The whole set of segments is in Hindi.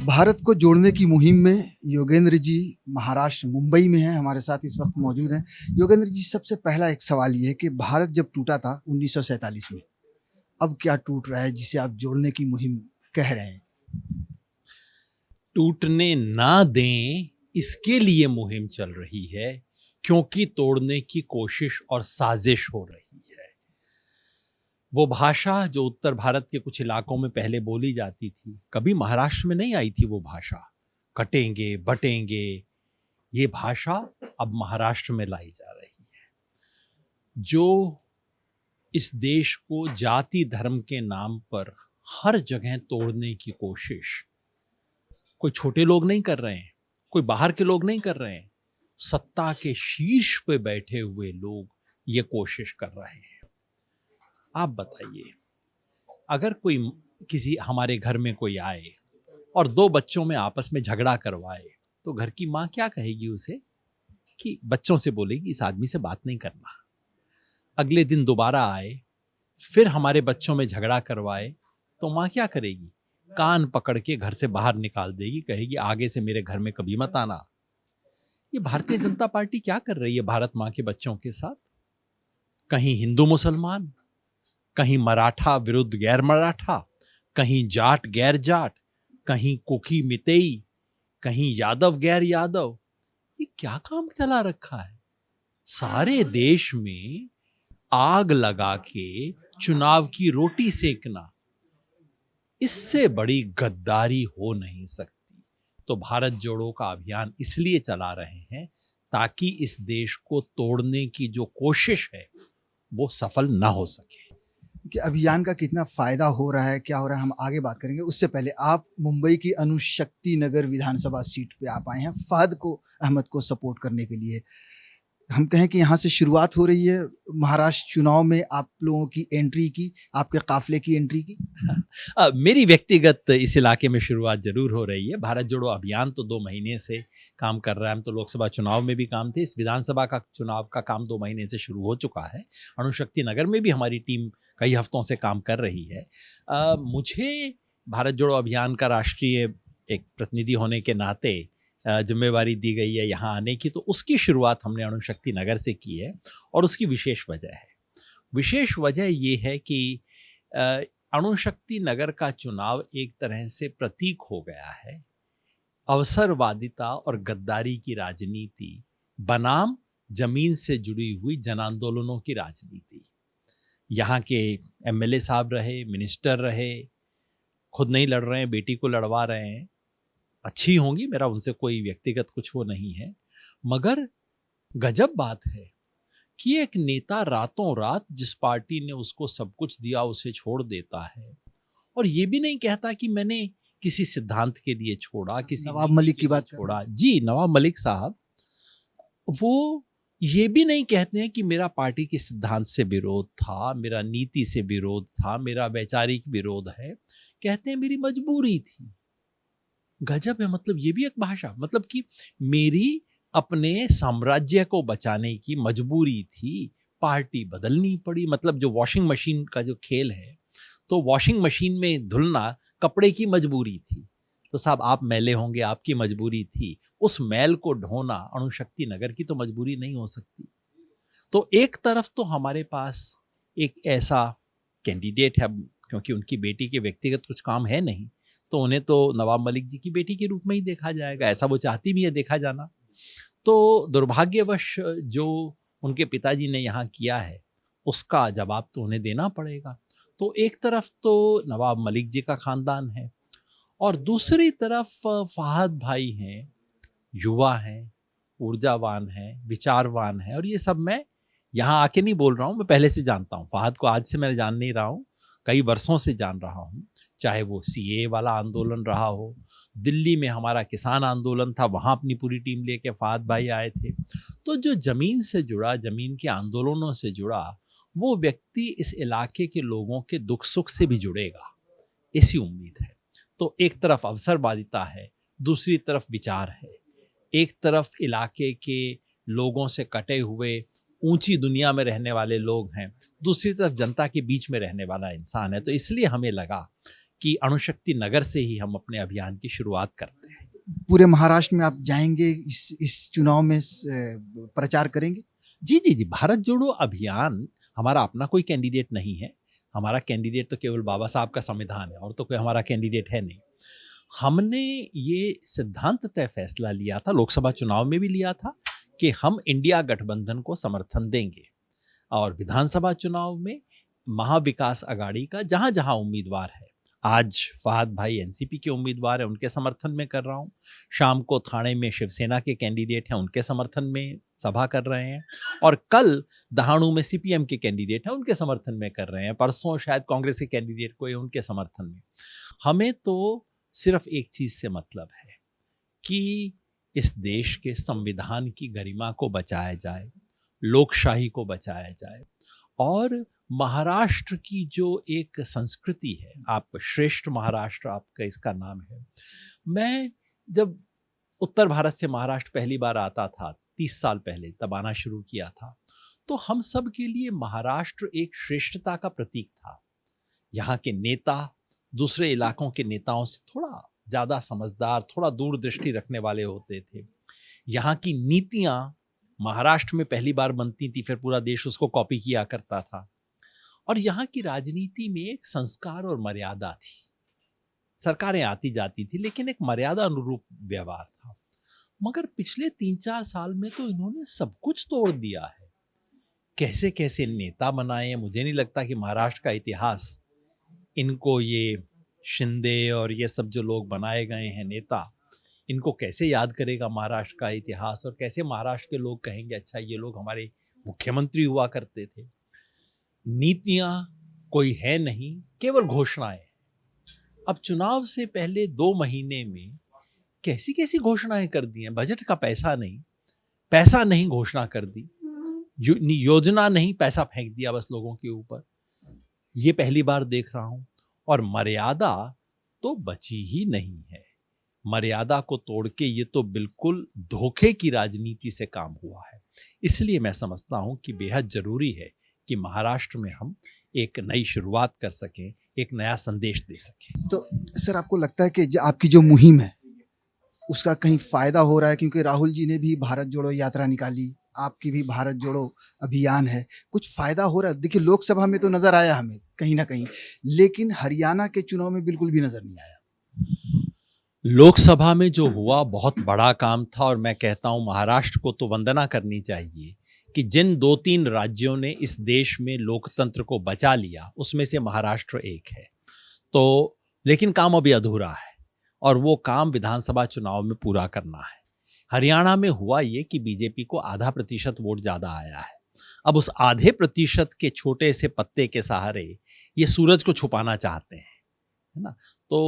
भारत को जोड़ने की मुहिम में योगेंद्र जी महाराष्ट्र मुंबई में हैं, हमारे साथ इस वक्त मौजूद हैं। योगेंद्र जी, सबसे पहला एक सवाल ये है कि भारत जब टूटा था 1947 में, अब क्या टूट रहा है जिसे आप जोड़ने की मुहिम कह रहे हैं? टूटने ना दें इसके लिए मुहिम चल रही है, क्योंकि तोड़ने की कोशिश और साजिश हो रही है। वो भाषा जो उत्तर भारत के कुछ इलाकों में पहले बोली जाती थी, कभी महाराष्ट्र में नहीं आई थी वो भाषा। कटेंगे बटेंगे, ये भाषा अब महाराष्ट्र में लाई जा रही है। जो इस देश को जाति धर्म के नाम पर हर जगह तोड़ने की कोशिश कोई छोटे लोग नहीं कर रहे हैं, कोई बाहर के लोग नहीं कर रहे हैं, सत्ता के शीर्ष पे बैठे हुए लोग ये कोशिश कर रहे हैं। आप बताइए, अगर कोई किसी हमारे घर में कोई आए और दो बच्चों में आपस में झगड़ा करवाए, तो घर की माँ क्या कहेगी उसे? कि बच्चों से बोलेगी इस आदमी से बात नहीं करना। अगले दिन दोबारा आए, फिर हमारे बच्चों में झगड़ा करवाए, तो माँ क्या करेगी? कान पकड़ के घर से बाहर निकाल देगी, कहेगी आगे से मेरे घर में कभी मत आना। ये भारतीय जनता पार्टी क्या कर रही है भारत माँ के बच्चों के साथ? कहीं हिंदू मुसलमान, कहीं मराठा विरुद्ध गैर मराठा, कहीं जाट गैर जाट, कहीं कुकी मितेई, कहीं यादव गैर यादव। ये क्या काम चला रखा है? सारे देश में आग लगा के चुनाव की रोटी सेकना, इससे बड़ी गद्दारी हो नहीं सकती। तो भारत जोड़ो का अभियान इसलिए चला रहे हैं ताकि इस देश को तोड़ने की जो कोशिश है वो सफल ना हो सके। कि अभियान का कितना फायदा हो रहा है, क्या हो रहा है, हम आगे बात करेंगे। उससे पहले आप मुंबई की अनुशक्ति नगर विधानसभा सीट पे आप आए हैं फहद अहमद को सपोर्ट करने के लिए। हम कहें कि यहाँ से शुरुआत हो रही है महाराष्ट्र चुनाव में आप लोगों की एंट्री की, आपके काफिले की एंट्री की। मेरी व्यक्तिगत इस इलाके में शुरुआत जरूर हो रही है। भारत जोड़ो अभियान तो 2 महीने से काम कर रहा है। हम तो लोकसभा चुनाव में भी काम थे, इस विधानसभा का चुनाव का काम 2 महीने से शुरू हो चुका है। अनुशक्ति नगर में भी हमारी टीम कई हफ्तों से काम कर रही है। मुझे भारत जोड़ो अभियान का राष्ट्रीय एक प्रतिनिधि होने के नाते जिम्मेवारी दी गई है यहाँ आने की, तो उसकी शुरुआत हमने अनुशक्ति नगर से की है। और उसकी विशेष वजह है, विशेष वजह ये है कि अनुशक्ति नगर का चुनाव एक तरह से प्रतीक हो गया है अवसरवादिता और गद्दारी की राजनीति बनाम जमीन से जुड़ी हुई जन आंदोलनों की राजनीति। यहाँ के एमएलए साहब रहे, मिनिस्टर रहे, खुद नहीं लड़ रहे हैं, बेटी को लड़वा रहे हैं। अच्छी होंगी, मेरा उनसे कोई व्यक्तिगत कुछ वो नहीं है, मगर गजब बात है कि एक नेता रातों रात जिस पार्टी ने उसको सब कुछ दिया उसे छोड़ देता है, और ये भी नहीं कहता कि मैंने किसी सिद्धांत के लिए छोड़ा, किसी नवाब मलिक की बात छोड़ा। जी, नवाब मलिक साहब वो ये भी नहीं कहते हैं कि मेरा पार्टी के सिद्धांत से विरोध था, मेरा नीति से विरोध था, मेरा वैचारिक विरोध है। कहते हैं मेरी मजबूरी थी। गजब है, मतलब ये भी एक भाषा, मतलब कि मेरी अपने साम्राज्य को बचाने की मजबूरी थी, पार्टी बदलनी पड़ी। मतलब जो वॉशिंग मशीन का जो खेल है, तो वॉशिंग मशीन में धुलना कपड़े की मजबूरी थी, तो साहब आप मैले होंगे, आपकी मजबूरी थी। उस मैल को ढोना अनुशक्ति नगर की तो मजबूरी नहीं हो सकती। तो एक तरफ तो हमारे पास एक ऐसा कैंडिडेट है, क्योंकि उनकी बेटी के व्यक्तिगत कुछ काम है नहीं, तो उन्हें तो नवाब मलिक जी की बेटी के रूप में ही देखा जाएगा, ऐसा वो चाहती भी है देखा जाना। तो दुर्भाग्यवश जो उनके पिताजी ने यहाँ किया है उसका जवाब तो उन्हें देना पड़ेगा। तो एक तरफ तो नवाब मलिक जी का खानदान है, और दूसरी तरफ फहद भाई हैं, युवा हैं, ऊर्जावान हैं, विचारवान हैं। और ये सब मैं यहाँ आके नहीं बोल रहा हूँ, मैं पहले से जानता हूँ। फहद को आज से मैं जान नहीं रहा हूँ, कई वर्षों से जान रहा हूँ। चाहे वो सीए वाला आंदोलन रहा हो, दिल्ली में हमारा किसान आंदोलन था, वहाँ अपनी पूरी टीम लेके फहद भाई आए थे। तो जो जमीन से जुड़ा, जमीन के आंदोलनों से जुड़ा, वो व्यक्ति इस इलाके के लोगों के दुख सुख से भी जुड़ेगा, ऐसी उम्मीद है। तो एक तरफ अवसरवादिता है, दूसरी तरफ विचार है। एक तरफ इलाके के लोगों से कटे हुए ऊंची दुनिया में रहने वाले लोग हैं, दूसरी तरफ जनता के बीच में रहने वाला इंसान है। तो इसलिए हमें लगा कि अणुशक्ति नगर से ही हम अपने अभियान की शुरुआत करते हैं। पूरे महाराष्ट्र में आप जाएंगे, इस चुनाव में प्रचार करेंगे? जी जी जी, भारत जोड़ो अभियान हमारा अपना कोई कैंडिडेट नहीं है। हमारा कैंडिडेट तो केवल बाबा साहब का संविधान है, और तो कोई हमारा कैंडिडेट है नहीं। हमने ये सिद्धांत तय फैसला लिया था, लोकसभा चुनाव में भी लिया था, कि हम इंडिया गठबंधन को समर्थन देंगे, और विधानसभा चुनाव में महाविकास अघाड़ी का जहां जहां उम्मीदवार है, आज फहद भाई एनसीपी के उम्मीदवार हैं, उनके समर्थन में कर रहा हूं। शाम को थाने में शिवसेना के कैंडिडेट हैं, उनके समर्थन में सभा कर रहे हैं, और कल दहाड़ू में सीपीएम के कैंडिडेट हैं, उनके समर्थन में कर रहे हैं। परसों शायद कांग्रेस के कैंडिडेट को, उनके समर्थन में। हमें तो सिर्फ एक चीज से मतलब है कि इस देश के संविधान की गरिमा को बचाया जाए, लोकशाही को बचाया जाए, और महाराष्ट्र की जो एक संस्कृति है, आप श्रेष्ठ महाराष्ट्र आपका इसका नाम है। मैं जब उत्तर भारत से महाराष्ट्र पहली बार आता था 30 साल पहले, तब आना शुरू किया था, तो हम सब के लिए महाराष्ट्र एक श्रेष्ठता का प्रतीक था। यहाँ के नेता दूसरे इलाकों के नेताओं से थोड़ा ज्यादा समझदार, थोड़ा दूरदृष्टि रखने वाले होते थे। यहाँ की नीतियां महाराष्ट्र में पहली बार बनती थी, फिर पूरा देश उसको कॉपी किया करता था। और यहाँ की राजनीति में एक संस्कार और मर्यादा थी। सरकारें आती जाती थी, लेकिन एक मर्यादा अनुरूप व्यवहार था। मगर पिछले 3-4 साल में तो इन्होंने सब कुछ तोड़ दिया है। कैसे कैसे नेता बनाए हैं। मुझे नहीं लगता कि महाराष्ट्र का इतिहास इनको, ये शिंदे और ये सब जो लोग बनाए गए हैं नेता, इनको कैसे याद करेगा महाराष्ट्र का इतिहास, और कैसे महाराष्ट्र के लोग कहेंगे अच्छा ये लोग हमारे मुख्यमंत्री हुआ करते थे। नीतियां कोई है नहीं, केवल घोषणाएं। अब चुनाव से पहले 2 महीने में कैसी कैसी घोषणाएं कर दी हैं। बजट का पैसा नहीं घोषणा कर दी, योजना नहीं, पैसा फेंक दिया बस लोगों के ऊपर। ये पहली बार देख रहा हूं। और मर्यादा तो बची ही नहीं है। मर्यादा को तोड़ के ये तो बिल्कुल धोखे की राजनीति से काम हुआ है। इसलिए मैं समझता हूं कि बेहद जरूरी है कि महाराष्ट्र में हम एक नई शुरुआत कर सकें, एक नया संदेश दे सकें। तो सर, आपको लगता है कि आपकी जो मुहिम है उसका कहीं फायदा हो रहा है? क्योंकि राहुल जी ने भी भारत जोड़ो यात्रा निकाली, आपकी भी भारत जोड़ो अभियान है, कुछ फायदा हो रहा है? देखिए, लोकसभा में तो नजर आया हमें कहीं ना कहीं, लेकिन हरियाणा के चुनाव में बिल्कुल भी नजर नहीं आया। लोकसभा में जो हुआ बहुत बड़ा काम था, और मैं कहता हूं महाराष्ट्र को तो वंदना करनी चाहिए कि जिन 2-3 राज्यों ने इस देश में लोकतंत्र को बचा लिया, उसमें से महाराष्ट्र एक है। तो लेकिन काम अभी अधूरा है, और वो काम विधानसभा चुनाव में पूरा करना है। हरियाणा में हुआ ये कि बीजेपी को 0.5% वोट ज्यादा आया है। अब उस 0.5% के छोटे से पत्ते के सहारे ये सूरज को छुपाना चाहते हैं, है ना। तो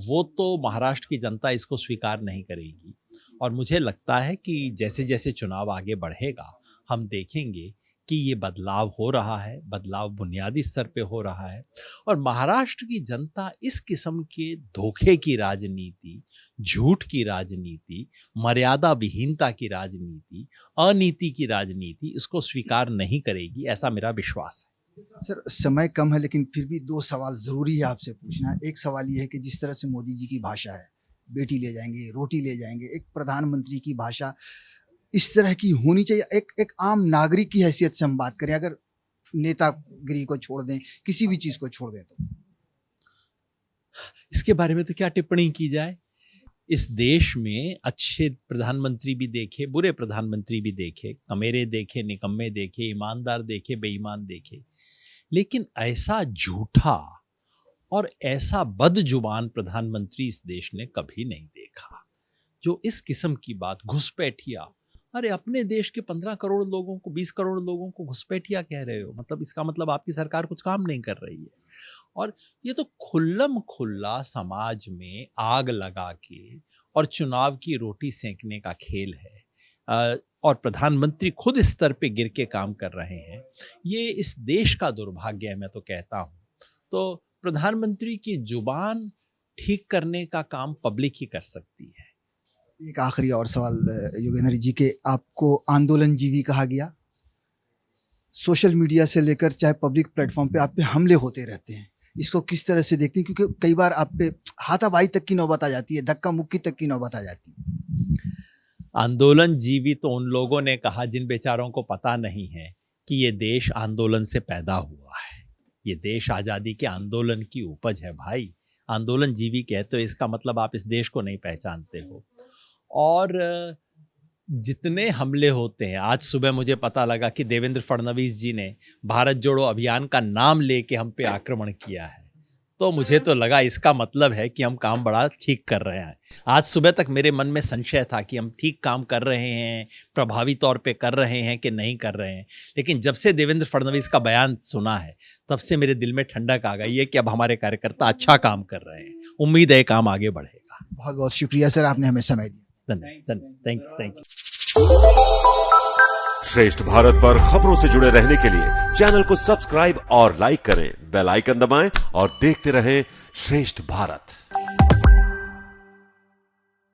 वो तो महाराष्ट्र की जनता इसको स्वीकार नहीं करेगी। और मुझे लगता है कि जैसे जैसे चुनाव आगे बढ़ेगा, हम देखेंगे कि ये बदलाव हो रहा है, बदलाव बुनियादी स्तर पे हो रहा है। और महाराष्ट्र की जनता इस किस्म के धोखे की राजनीति, झूठ की राजनीति, मर्यादा विहीनता की राजनीति, अनीति की राजनीति, इसको स्वीकार नहीं करेगी, ऐसा मेरा विश्वास है। सर, समय कम है, लेकिन फिर भी 2 सवाल जरूरी है आपसे पूछना। एक सवाल ये है कि जिस तरह से मोदी जी की भाषा है, बेटी ले जाएंगे, रोटी ले जाएंगे, एक प्रधानमंत्री की भाषा इस तरह की होनी चाहिए। एक आम नागरिक की हैसियत से हम बात करें, अगर नेतागिरी को छोड़ दें, किसी भी चीज को छोड़ दें, तो इसके बारे में तो क्या टिप्पणी की जाए। इस देश में अच्छे प्रधानमंत्री भी देखे, बुरे प्रधानमंत्री भी देखे, कमेरे देखे, निकम्मे देखे, ईमानदार देखे, बेईमान देखे, लेकिन ऐसा झूठा और ऐसा बदजुबान प्रधानमंत्री इस देश ने कभी नहीं देखा, जो इस किस्म की बात, घुसपैठिया। अरे अपने देश के 15 करोड़ लोगों को, 20 करोड़ लोगों को घुसपैठिया कह रहे हो, मतलब इसका मतलब आपकी सरकार कुछ काम नहीं कर रही है। और ये तो खुल्लम खुल्ला समाज में आग लगा के और चुनाव की रोटी सेंकने का खेल है। और प्रधानमंत्री खुद इस स्तर पे गिर के काम कर रहे हैं। ये इस देश का दुर्भाग्य है, मैं तो कहता हूँ। तो प्रधानमंत्री की जुबान ठीक करने का काम पब्लिक ही कर सकती है। एक आखिरी और सवाल योगेंद्र जी के, आपको आंदोलनजीवी कहा गया। सोशल मीडिया से लेकर चाहे पब्लिक प्लेटफॉर्म पे आप पे हमले होते रहते हैं, इसको किस तरह से देखते हैं, क्योंकि कई बार आप पे हाथापाई तक की नौबत आ जाती है, धक्का मुक्की तक की नौबत आ जाती है। आंदोलन जीवी तो उन लोगों ने कहा जिन बेचारों को पता नहीं है कि ये देश आंदोलन से पैदा हुआ है। ये देश आज़ादी के आंदोलन की उपज है भाई। आंदोलन जीवी कहते हो, इसका मतलब आप इस देश को नहीं पहचानते हो। और जितने हमले होते हैं, आज सुबह मुझे पता लगा कि देवेंद्र फडणवीस जी ने भारत जोड़ो अभियान का नाम लेके हम पे आक्रमण किया है, तो मुझे तो लगा इसका मतलब है कि हम काम बड़ा ठीक कर रहे हैं। आज सुबह तक मेरे मन में संशय था कि हम ठीक काम कर रहे हैं, प्रभावी तौर पे कर रहे हैं कि नहीं कर रहे हैं, लेकिन जब से देवेंद्र फडणवीस का बयान सुना है तब से मेरे दिल में ठंडक आ गई है कि अब हमारे कार्यकर्ता अच्छा काम कर रहे हैं। उम्मीद है काम आगे बढ़ेगा। बहुत बहुत शुक्रिया सर, आपने हमें समय दिया। Thank you. श्रेष्ठ भारत पर खबरों से जुड़े रहने के लिए चैनल को सब्सक्राइब और लाइक करें, बेल आइकन दबाएं और देखते रहें श्रेष्ठ भारत।